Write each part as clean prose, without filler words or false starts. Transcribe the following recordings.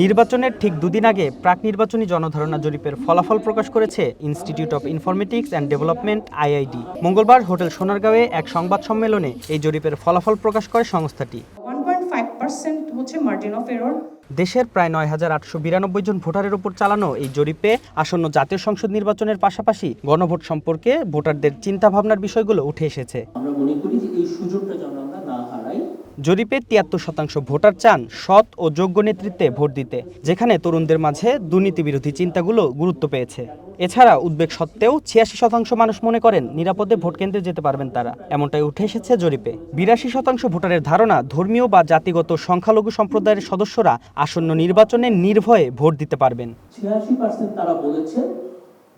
নির্বাচনের ঠিক দুদিন আগে প্রাক নির্বাচনী জনধারণা জরিপের ফলাফল প্রকাশ করেছে institute of informatics and development IID. মঙ্গলবার হোটেল সোনারগাঁওয়ে এক সংবাদ সম্মেলনে এই জরিপের ফলাফল প্রকাশ করে সংস্থাটি। 1.5% হচ্ছে মার্জিন অফ এরর। দেশের প্রায় ৯,৮৯২ জন ভোটারের উপর চালানো এই জরিপে আসন্ন জাতীয় সংসদ নির্বাচনের পাশাপাশি গণভোট সম্পর্কে ভোটারদের চিন্তাভাবনার বিষয়গুলো উঠে এসেছে। আমরা মনে করি যে এই সুযোগটা যেন আমরা না হারাই। জরিপে ৭৩% ভোটার চান সৎ ও যোগ্য নেতৃত্বে ভোট দিতে, যেখানে তরুণদের মাঝে দুর্নীতি বিরোধী চিন্তাগুলো গুরুত্ব পেয়েছে। এছাড়া উদ্বেগ সত্ত্বেও ৮৬% মানুষ মনে করেন নিরাপদে ভোট কেন্দ্রে যেতে পারবেন তারা, এমনটাই উঠে এসেছে জরিপে। ৮২% ভোটারের ধারণা ধর্মীয় বা জাতিগত সংখ্যালঘু সম্প্রদায়ের সদস্যরা আসন্ন নির্বাচনে নির্ভয়ে ভোট দিতে পারবেন। ৮৬% তারা বলেছে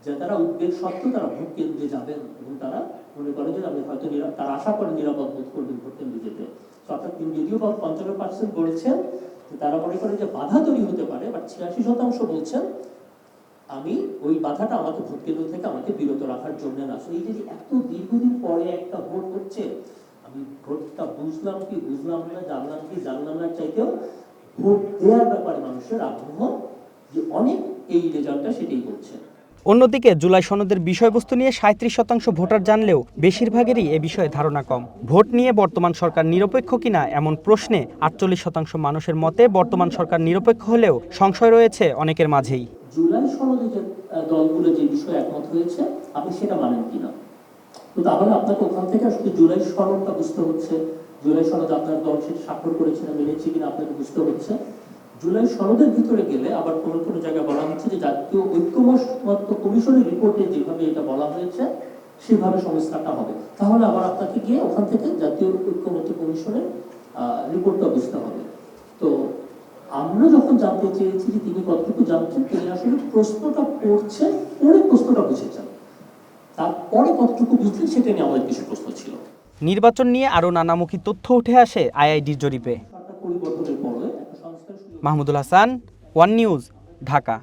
যে তারা উদ্বেগ সত্ত্বেও তারা ভোট কেন্দ্রে যাবেন এবং তারা মনে করেন যে আমি হয়তো তারা আশা করেন নিরাপদ বোধ করবেন ভোট কেন্দ্রে যেতে। অর্থাৎ যদিও ৫৫% বলেছেন তারা মনে করেন যে বাধা তৈরি হতে পারে, বাট ৮৬% বলছেন আমি ওই বাধাটা আমাকে ভোট কেন্দ্র থেকে আমাকে বিরত রাখার জন্য না। এই যে এত দীর্ঘদিন পরে একটা ভোট হচ্ছে, আমি ভোটটা বুঝলাম কি বুঝলাম না, জানলাম কি জানলাম না চাইতেও ভোট দেওয়ার ব্যাপারে মানুষের আগ্রহ যে অনেক, এই রেজাল্টটা সেটাই বলছে। অন্যদিকে জুলাই সনদের বিষয়বস্তু নিয়ে ৩৭% ভোটার জানলেও বেশিরভাগেরই এ বিষয়ে ধারণা কম। ভোট নিয়ে বর্তমান সরকার নিরপেক্ষ কিনা এমন প্রশ্নে ৪৮% মানুষের মতে বর্তমান সরকার নিরপেক্ষ হলেও সংশয় রয়েছে অনেকের মাঝেই। জুলাই সনদে যে দলগুলো যে বিষয়ে একমত হয়েছে আপনি সেটা মানেন কিনা, তো তাহলে আপনাকে ওখান থেকে আসলে জুলাই সনদটা বুঝতে হচ্ছে। জুলাই সনদ আপনার দল সেটা স্বাক্ষর করেছে না মেনেছে কিনা আপনাকে বুঝতে হচ্ছে। জুলাই সনদের ভিতরে গেলে আবার কোনো কোনো জায়গায় বলা হচ্ছে যে জাতীয় ঐক্যমত্য কমিশনের রিপোর্টে যেভাবে এটা বলা হয়েছে সেভাবে সংস্কারটা হবে। তাহলে আবার আপনাকে গিয়ে ওখান থেকে জাতীয় ঐক্যমত্য কমিশনের রিপোর্টটা বুঝতে হবে। তো আমরা যখন জানতে চেয়েছি যে তিনি কতটুকু জানছেন, তিনি আসলে প্রশ্নটা পড়ছেন, পড়ে প্রশ্নটা বুঝেছেন, তারপরে কতটুকু বুঝলেন সেটা নিয়ে আমাদের কিছু প্রশ্ন ছিল। নির্বাচন নিয়ে আরও নানামুখী তথ্য উঠে আসে আইআইডির জরিপে। পরিবর্তনের পরে মাহমুদুল হাসান, ওয়ান নিউজ, ঢাকা।